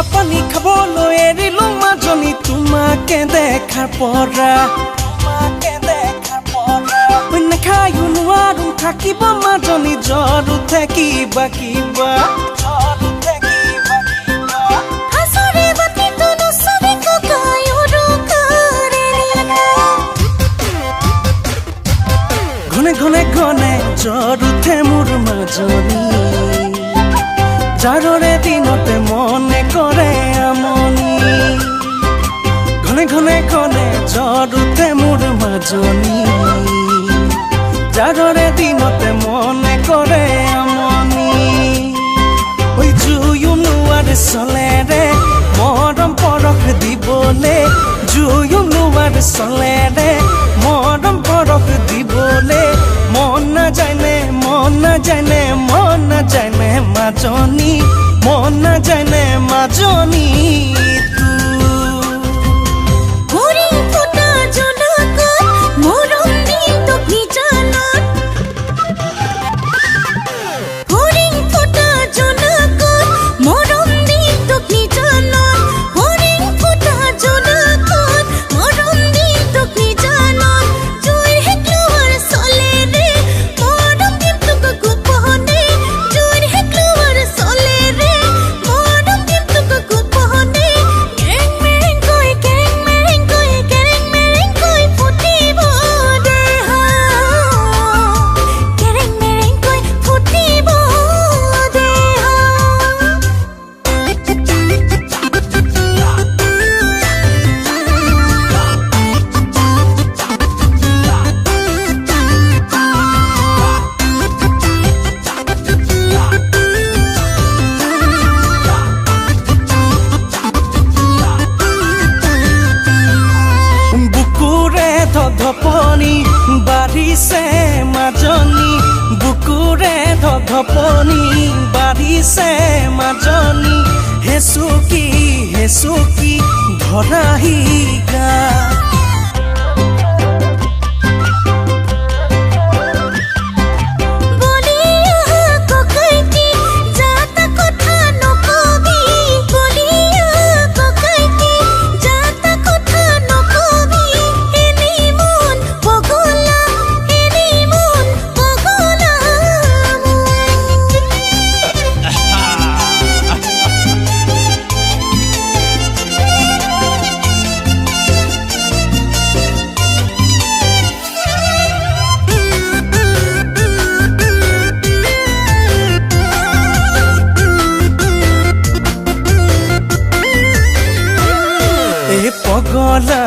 পানী খাবলৈ এৰিলো মাজনী তোমাকে দেখাৰ পৰা নাখায়ো নোৱাৰো থাকিব মাজনী জ্বৰ উঠে কিবা কিবা ঘনে ঘনে ঘনে জ্বৰ উঠে মোৰ মাজনী জাৰৰে দিনতে মনে কৰে আমনি ঘনে ঘনে ঘনে জ্বৰ উঠে মোৰ মাজনী জাৰৰে দিনতে মনে কৰে আমনি ঐ জুয়ো নোৱাৰে চলেৰে মৰম পৰশ দিবলে জুয়ো নোৱাৰে চলেৰে মৰম পৰশ দিবলে মন নাযায়নে মন নাযায়নে মন নাযায়নে মাজনী মন নাযায়নে মাজনী ধপনি বাঢ়িছে মাজনী বুকুৰে ধপনি বাঢ়িছে মাজনী হেচুকি ধৰাহি গা পগলা